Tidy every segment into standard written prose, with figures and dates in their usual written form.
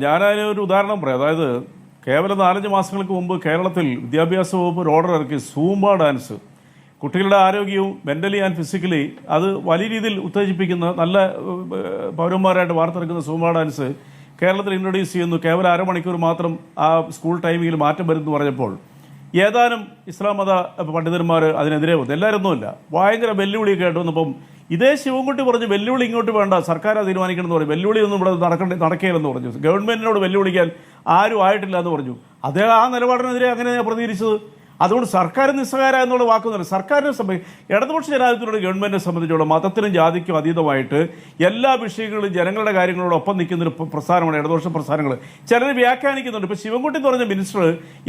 ഞാനതിനൊരു ഉദാഹരണം പറയാം. അതായത് കേവലം 4-5 മാസങ്ങൾക്ക് മുമ്പ് കേരളത്തിൽ വിദ്യാഭ്യാസ വകുപ്പ് ഒരു ഓർഡർ ഇറക്കി സൂംബ ഡാൻസ് കുട്ടികളുടെ ആരോഗ്യവും മെൻ്റലി ആൻഡ് ഫിസിക്കലി അത് വലിയ രീതിയിൽ ഉത്തേജിപ്പിക്കുന്ന നല്ല പൗരന്മാരായിട്ട് വാർത്തെടുക്കുന്ന സൂംബ ഡാൻസ് കേരളത്തിൽ ഇൻട്രൊഡ്യൂസ് ചെയ്യുന്നു. കേവലം അരമണിക്കൂർ മാത്രം ആ സ്കൂൾ ടൈമിങ്ങിൽ മാറ്റം വരുന്നു പറഞ്ഞപ്പോൾ ഏതാനും ഇസ്ലാം മത പണ്ഡിതന്മാർ അതിനെതിരെ വന്നു. എല്ലാവരൊന്നുമില്ല, ഭയങ്കര വെല്ലുവിളിയൊക്കെ ആയിട്ട് വന്നപ്പം ഇതേ ശിവൻകുട്ടി പറഞ്ഞു വെല്ലുവിളി ഇങ്ങോട്ട് വേണ്ട, സർക്കാർ തീരുമാനിക്കണം എന്ന് പറഞ്ഞു. വെല്ലുവിളി ഒന്നും ഇവിടെ നടക്കില്ലെന്ന് പറഞ്ഞു. ഗവൺമെൻറ്റിനോട് വെല്ലുവിളിക്കാൻ ആരും ആയിട്ടില്ല എന്ന് പറഞ്ഞു. അദ്ദേഹം ആ നിലപാടിനെതിരെ അങ്ങനെയാണ് പ്രതികരിച്ചത്. അതുകൊണ്ട് സർക്കാർ നിസ്സഹാര എന്നുള്ള വാക്കൊന്നുമില്ല. സർക്കാരിനെ ഇടതുപക്ഷ ജനാധിപത്യത്തിലുള്ള ഗവൺമെൻറ്റിനെ സംബന്ധിച്ചുള്ള മതത്തിനും ജാതിക്കും അതീതമായിട്ട് എല്ലാ വിഷയങ്ങളും ജനങ്ങളുടെ കാര്യങ്ങളോടൊപ്പം നിൽക്കുന്നൊരു പ്രസ്ഥാനമാണ് ഇടതുപക്ഷ പ്രസ്ഥാനങ്ങൾ. ചിലർ വ്യാഖ്യാനിക്കുന്നുണ്ട്. ഇപ്പോൾ ശിവൻകുട്ടി എന്ന് പറഞ്ഞ മിനിസ്റ്റർ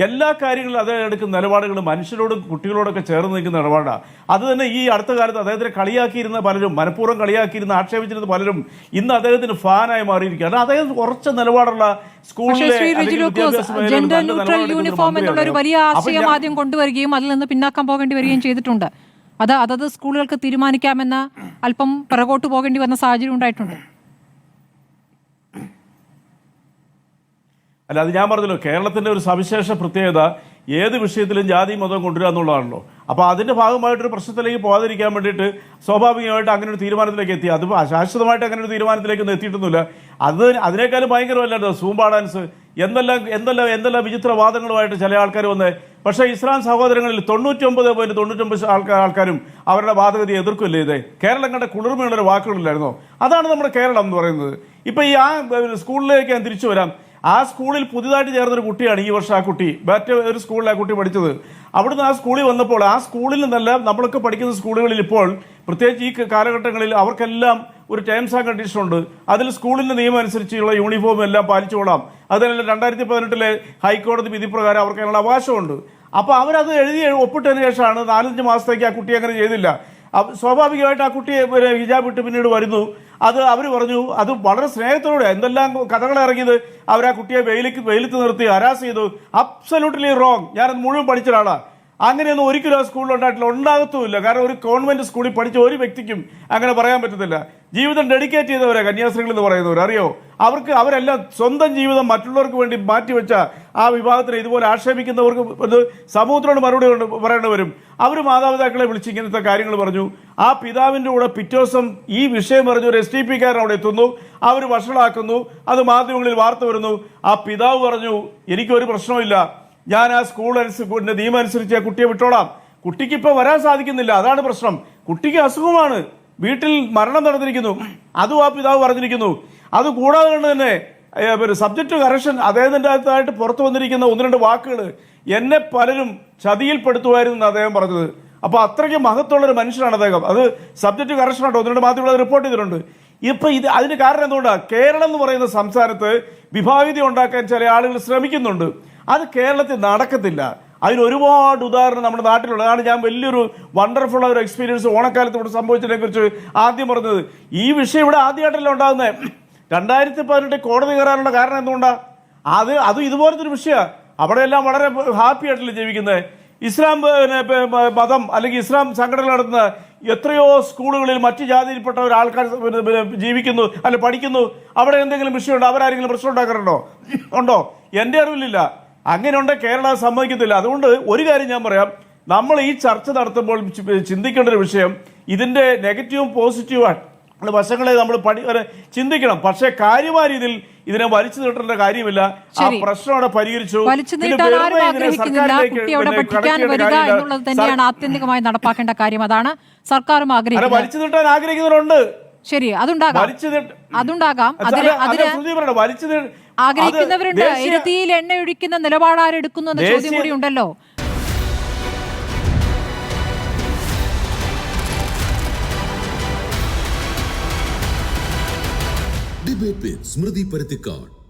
എല്ലാ കാര്യങ്ങളും അദ്ദേഹം എടുക്കുന്ന നിലപാടുകൾ മനുഷ്യരോടും കുട്ടികളോടൊക്കെ ചേർന്ന് നിൽക്കുന്ന നിലപാടാണ്. അത് തന്നെ ഈ അടുത്ത കാലത്ത് അദ്ദേഹത്തിനെ കളിയാക്കിയിരുന്ന പലരും, മനഃപൂർവ്വം കളിയാക്കിയിരുന്ന ആക്ഷേപിച്ചിരുന്ന പലരും ഇന്ന് അദ്ദേഹത്തിന് ഫാനായി മാറിയിരിക്കുകയാണ്. അദ്ദേഹം കുറച്ച് നിലപാടുള്ള സ്കൂളിലെ യൂണിഫോം എന്നുള്ള ഒരു വലിയ ആശയം ആദ്യം കൊണ്ടുവരികയും അതിൽ നിന്ന് പിന്നാക്കം പോകേണ്ടി വരികയും ചെയ്തിട്ടുണ്ട്. അതത് സ്കൂളുകൾക്ക് തീരുമാനിക്കാമെന്ന അല്പം പിറകോട്ട് പോകേണ്ടി വന്ന സാഹചര്യം ഉണ്ടായിട്ടുണ്ട്. അല്ല, അത് ഞാൻ പറഞ്ഞല്ലോ, കേരളത്തിൻ്റെ ഒരു സവിശേഷ പ്രത്യേകത ഏത് വിഷയത്തിലും ജാതി മതം കൊണ്ടുവരിക എന്നുള്ളതാണല്ലോ. അപ്പോൾ അതിൻ്റെ ഭാഗമായിട്ടൊരു പ്രശ്നത്തിലേക്ക് പോകാതിരിക്കാൻ വേണ്ടിയിട്ട് സ്വാഭാവികമായിട്ട് അങ്ങനെ ഒരു തീരുമാനത്തിലേക്ക് എത്തി. അത് ശാശ്വതമായിട്ട് അങ്ങനെ ഒരു തീരുമാനത്തിലേക്കൊന്നും എത്തിയിട്ടൊന്നുമില്ല. അതിനേക്കാളും ഭയങ്കരമല്ലായിരുന്നു സൂംബ ഡാൻസ്. എന്തെല്ലാം വിചിത്രവാദങ്ങളുമായിട്ട് ചില ആൾക്കാർ വന്ന്. പക്ഷേ ഇസ്ലാം സഹോദരങ്ങളിൽ 99.99% ആൾക്കാരും അവരുടെ വാദഗതി എതിർക്കില്ലേ. ഇത് കേരളം കണ്ട കുളിർമയുള്ളൊരു വാക്കുകളില്ലായിരുന്നോ? അതാണ് നമ്മുടെ കേരളം എന്ന് പറയുന്നത്. ഇപ്പോൾ ഈ സ്കൂളിലേക്ക് ഞാൻ തിരിച്ചു വരാം. ആ സ്കൂളിൽ പുതിയതായിട്ട് ചേർന്നൊരു കുട്ടിയാണ് ഈ വർഷം. ആ കുട്ടി മറ്റേ ഒരു സ്കൂളിൽ ആ കുട്ടി പഠിച്ചത്. അവിടുന്ന് ആ സ്കൂളിൽ വന്നപ്പോൾ ആ സ്കൂളിൽ നിന്നല്ല നമ്മളൊക്കെ പഠിക്കുന്ന സ്കൂളുകളിൽ ഇപ്പോൾ പ്രത്യേകിച്ച് ഈ കാലഘട്ടങ്ങളിൽ അവർക്കെല്ലാം ഒരു ടേംസ് ആൻഡ് കണ്ടീഷൻ ഉണ്ട്. അതിൽ സ്കൂളിൻ്റെ നിയമം അനുസരിച്ചുള്ള യൂണിഫോം എല്ലാം പാലിച്ചുകൊള്ളാം. അതിനെല്ലാം 2018 ഹൈക്കോടതി വിധി പ്രകാരം അവർക്ക് അതിനുള്ള അവകാശമുണ്ട്. അപ്പോൾ അവരത് എഴുതി ഒപ്പിട്ടതിന് ശേഷമാണ് 4-5 മാസത്തേക്ക് ആ കുട്ടി അങ്ങനെ ചെയ്തില്ല. സ്വാഭാവികമായിട്ട് ആ കുട്ടിയെ ഹിജാബ് ഇട്ട് പിന്നീട് വരുന്നു. അത് അവർ പറഞ്ഞു അത് വളരെ സ്നേഹത്തോടെ എന്തെല്ലാം കഥകൾ ഇറങ്ങിയത്. അവർ ആ കുട്ടിയെ വെയിലത്ത് നിർത്തി ഹരാസ് ചെയ്തു. Absolutely wrong. ഞാനത് മുഴുവൻ പഠിച്ച ഒരാളാണ്. അങ്ങനെയൊന്നും ഒരിക്കലും ആ സ്കൂളിൽ ഉണ്ടാകത്തുമില്ല. കാരണം ഒരു കോൺവെന്റ് സ്കൂളിൽ പഠിച്ച ഒരു വ്യക്തിക്കും അങ്ങനെ പറയാൻ പറ്റത്തില്ല. ജീവിതം ഡെഡിക്കേറ്റ് ചെയ്തവരാ കന്യാസ്ത്രീകൾ എന്ന് പറയുന്നവർ, അറിയോ? അവരെല്ലാം സ്വന്തം ജീവിതം മറ്റുള്ളവർക്ക് വേണ്ടി മാറ്റിവെച്ച ആ വിഭാഗത്തിന് ഇതുപോലെ ആക്ഷേപിക്കുന്നവർക്ക് സമൂഹത്തിനോട് മറുപടി പറയേണ്ടി വരും. അവർ മാതാപിതാക്കളെ വിളിച്ച് ഇങ്ങനത്തെ കാര്യങ്ങൾ പറഞ്ഞു. ആ പിതാവിൻ്റെ കൂടെ പിറ്റേ ദിവസം ഈ വിഷയം പറഞ്ഞ ഒരു STP-കാരൻ അവിടെ എത്തുന്നു. അവർ വഷളാക്കുന്നു. അത് മാധ്യമങ്ങളിൽ വാർത്ത വരുന്നു. ആ പിതാവ് പറഞ്ഞു എനിക്കൊരു പ്രശ്നമില്ല, ഞാൻ ആ സ്കൂളിൻ്റെ നിയമം അനുസരിച്ച് ആ കുട്ടിയെ വിട്ടോളാം. കുട്ടിക്ക് ഇപ്പോൾ വരാൻ സാധിക്കുന്നില്ല, അതാണ് പ്രശ്നം. കുട്ടിക്ക് അസുഖമാണ്, വീട്ടിൽ മരണം നടന്നിരിക്കുന്നു, അതും ആ പിതാവ് പറഞ്ഞിരിക്കുന്നു. അതുകൂടാതെ കൊണ്ട് തന്നെ സബ്ജക്റ്റ് കറക്ഷൻ അദ്ദേഹത്തിൻ്റെ അകത്തായിട്ട് പുറത്തു വന്നിരിക്കുന്ന 1-2 വാക്കുകൾ എന്നെ പലരും ചതിയിൽപ്പെടുത്തുമായിരുന്നു അദ്ദേഹം പറഞ്ഞത്. അപ്പോൾ അത്രയ്ക്ക് മഹത്വമുള്ളൊരു മനുഷ്യനാണ് അദ്ദേഹം. അത് സബ്ജക്റ്റ് കറക്ഷനായിട്ട് 1-2 മാധ്യമങ്ങൾ റിപ്പോർട്ട് ചെയ്തിട്ടുണ്ട്. ഇപ്പം അതിന് കാരണം എന്തുകൊണ്ടാണ്? കേരളം എന്ന് പറയുന്ന സംസ്ഥാനത്ത് വിഭാഗീയത ഉണ്ടാക്കാൻ ചില ആളുകൾ ശ്രമിക്കുന്നുണ്ട്. അത് കേരളത്തിൽ നടക്കത്തില്ല. അതിന് ഒരുപാട് ഉദാഹരണം നമ്മുടെ നാട്ടിലുണ്ട്. അതാണ് ഞാൻ വലിയൊരു വണ്ടർഫുൾ ഒരു എക്സ്പീരിയൻസ് ഓണക്കാലത്ത് ഇവിടെ സംഭവിച്ചതിനെ കുറിച്ച് ആദ്യം പറഞ്ഞത്. ഈ വിഷയം ഇവിടെ ആദ്യമായിട്ടല്ല ഉണ്ടാകുന്നത്. 2018 കോടതി കയറാനുള്ള കാരണം എന്തുകൊണ്ടാണ്? അത് ഇതുപോലത്തെ ഒരു വിഷയമാണ്. അവിടെയെല്ലാം വളരെ ഹാപ്പി ആയിട്ടല്ലേ ജീവിക്കുന്നത്. ഇസ്ലാം മതം അല്ലെങ്കിൽ ഇസ്ലാം സംഘടന നടത്തുന്ന എത്രയോ സ്കൂളുകളിൽ മറ്റു ജാതിയിൽപ്പെട്ട ആൾക്കാർ ജീവിക്കുന്നു അല്ലെ പഠിക്കുന്നു. അവിടെ എന്തെങ്കിലും വിഷയമുണ്ടോ? അവരാരെങ്കിലും പ്രശ്നം ഉണ്ടാക്കാറുണ്ടോ? ഉണ്ടോ? എൻ്റെ അറിവിലില്ല. അങ്ങനെയുണ്ട് കേരളം സമ്മതിക്കത്തില്ല. അതുകൊണ്ട് ഒരു കാര്യം ഞാൻ പറയാം, നമ്മൾ ഈ ചർച്ച നടത്തുമ്പോൾ ചിന്തിക്കേണ്ട ഒരു വിഷയം ഇതിൻ്റെ നെഗറ്റീവും പോസിറ്റീവും വശങ്ങളെ നമ്മൾ ചിന്തിക്കണം. പക്ഷേ കാര്യമായ രീതിയിൽ ഇതിനെ വലിച്ചു നീട്ടേണ്ട കാര്യമില്ല. ആ പ്രശ്നം അവിടെ പരിഹരിച്ചു. ആത്യന്തികമായി നടപ്പാക്കേണ്ട കാര്യം അതാണ്. സർക്കാരും വലിച്ചു നീട്ടാൻ ആഗ്രഹിക്കുന്നവരുണ്ട്. ശരി, അതുണ്ടാകാം. ആഗ്രഹിക്കുന്നവരുണ്ട്. ഇരുത്തിയിൽ എണ്ണ ഒഴിക്കുന്ന നിലപാട് ആരെടുക്കുന്നു എന്ന ചോദ്യം കൂടി ഉണ്ടല്ലോ. ഡിബേറ്റ് വിത്ത് സ്മൃതി പരുത്തിക്കാട്.